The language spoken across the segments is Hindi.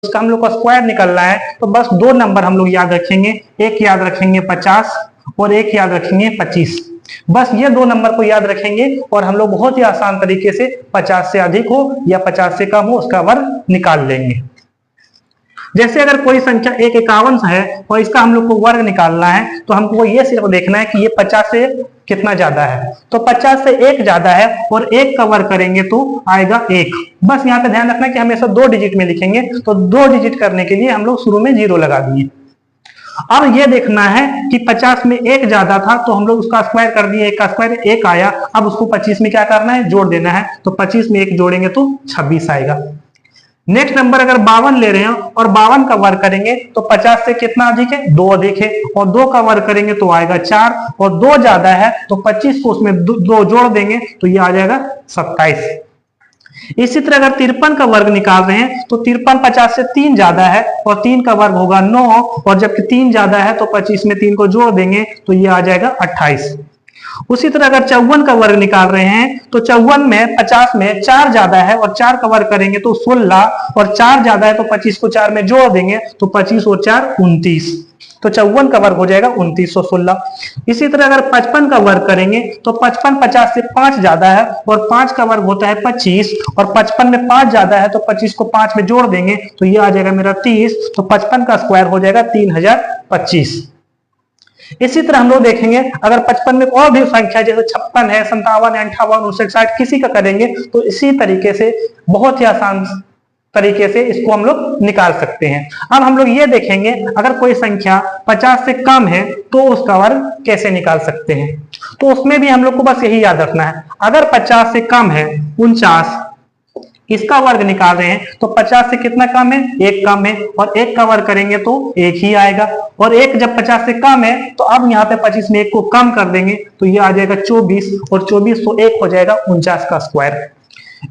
उसका हम लोग को स्क्वायर निकलना है, तो बस दो नंबर हम लोग याद रखेंगे, एक याद रखेंगे 50 और एक याद रखेंगे 25। बस ये दो नंबर को याद रखेंगे और हम लोग बहुत ही आसान तरीके से 50 से अधिक हो या 50 से कम हो उसका वर्ग निकाल लेंगे। जैसे अगर कोई संख्या 151 है और इसका हम लोग को वर्ग निकालना है, तो हमको ये सिर्फ देखना है कि ये 50 से कितना ज्यादा है। तो 50 से 1 ज्यादा है और 1 का वर्ग करेंगे तो आएगा 1। बस यहाँ पे ध्यान रखना है कि हमेशा 2 डिजिट में लिखेंगे, तो 2 डिजिट करने के लिए हम लोग शुरू में 0 लगा दिए। अब ये देखना है कि 50 में 1 ज्यादा था तो हम लोग उसका स्क्वायर कर दिए, 1 का स्क्वायर 1 आया। अब उसको 25 में क्या करना है, जोड़ देना है। तो 25 में 1 जोड़ेंगे तो 26 आएगा। नेक्स्ट नंबर अगर 52 ले रहे हैं और 52 का वर्ग करेंगे तो 50 से कितना अधिक है, 2 अधिक है, और 2 का वर्ग करेंगे तो आएगा 4, और 2 ज्यादा है तो 25 को उसमें 2 जोड़ देंगे तो ये आ जाएगा 27। इसी तरह अगर 53 का वर्ग निकाल रहे हैं तो 53 50 से 3 ज्यादा है और 3 का वर्ग होगा 9, और जबकि 3 ज्यादा है तो 25 में 3 को जोड़ देंगे तो ये आ जाएगा 28। उसी तरह अगर 54 का वर्ग निकाल रहे हैं तो 54 में 50 में 4 ज्यादा है और 4 का वर्ग करेंगे तो 16, और 4 ज्यादा है तो 25 को 4 में जोड़ देंगे तो 25 और 4 29। तो 54 का वर्ग हो जाएगा 2916। इसी तरह अगर 55 का वर्ग करेंगे तो 55 50 से 5 ज्यादा है और 5 का वर्ग होता है 25, और 55 में 5 ज्यादा है तो 25 को 5 में जोड़ देंगे तो ये आ जाएगा मेरा 30। तो 55 का स्क्वायर हो जाएगा 3025। इसी तरह हम लोग देखेंगे अगर 55 में और भी संख्या जैसे 56 है, 57 है, 58, 59, 60 किसी का करेंगे तो इसी तरीके से बहुत ही आसान तरीके से इसको हम लोग निकाल सकते हैं। अब हम लोग ये देखेंगे अगर कोई संख्या 50 से कम है तो उसका वर्ग कैसे निकाल सकते हैं। तो उसमें भी हम लोग को बस यही याद रखना है, अगर 50 से कम है 49, इसका वर्ग निकाल रहे हैं तो 50 से कितना कम है, 1 कम है, और 1 का वर्ग करेंगे तो 1 ही आएगा। और 1 जब 50 से कम है तो अब यहाँ पे 25 में 1 को कम कर देंगे तो ये आ जाएगा 24, और 24 तो 1 हो जाएगा 49 का स्क्वायर।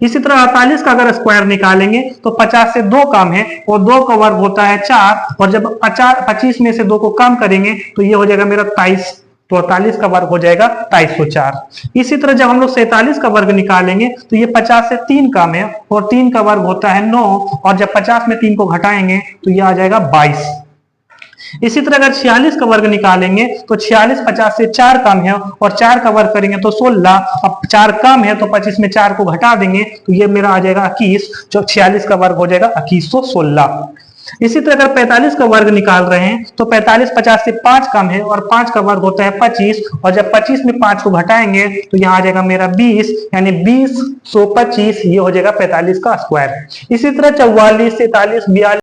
इसी तरह 48 का अगर स्क्वायर निकालेंगे तो 50 से 2 कम है और 2 का वर्ग होता है 4, और जब 25 में से 2 को कम करेंगे तो ये हो जाएगा मेरा 23। तो 48 का वर्ग हो जाएगा 2304। इसी तरह जब हम लोग 47 का वर्ग निकालेंगे तो ये 50 से 3 कम है और 3 का वर्ग होता है 9, और जब 50 में 3 को घटाएंगे तो ये आ जाएगा 22। इसी तरह अगर 46 का वर्ग निकालेंगे तो 46 50 से 4 कम है और 4 का वर्ग करेंगे तो 16, अब 4 कम है तो 25 में 4 को घटा देंगे तो ये मेरा आ जाएगा 21, जो 46 का वर्ग हो जाएगा 2116। इसी तरह अगर 45 का वर्ग निकाल रहे हैं तो 45 50 से 5 कम है और 5 का वर्ग होता है 25, और जब 25 में 5 को घटाएंगे तो यहाँ आ जाएगा मेरा 20, यानी 20 125, ये हो जाएगा 45 का स्क्वायर। इसी तरह 44 43 42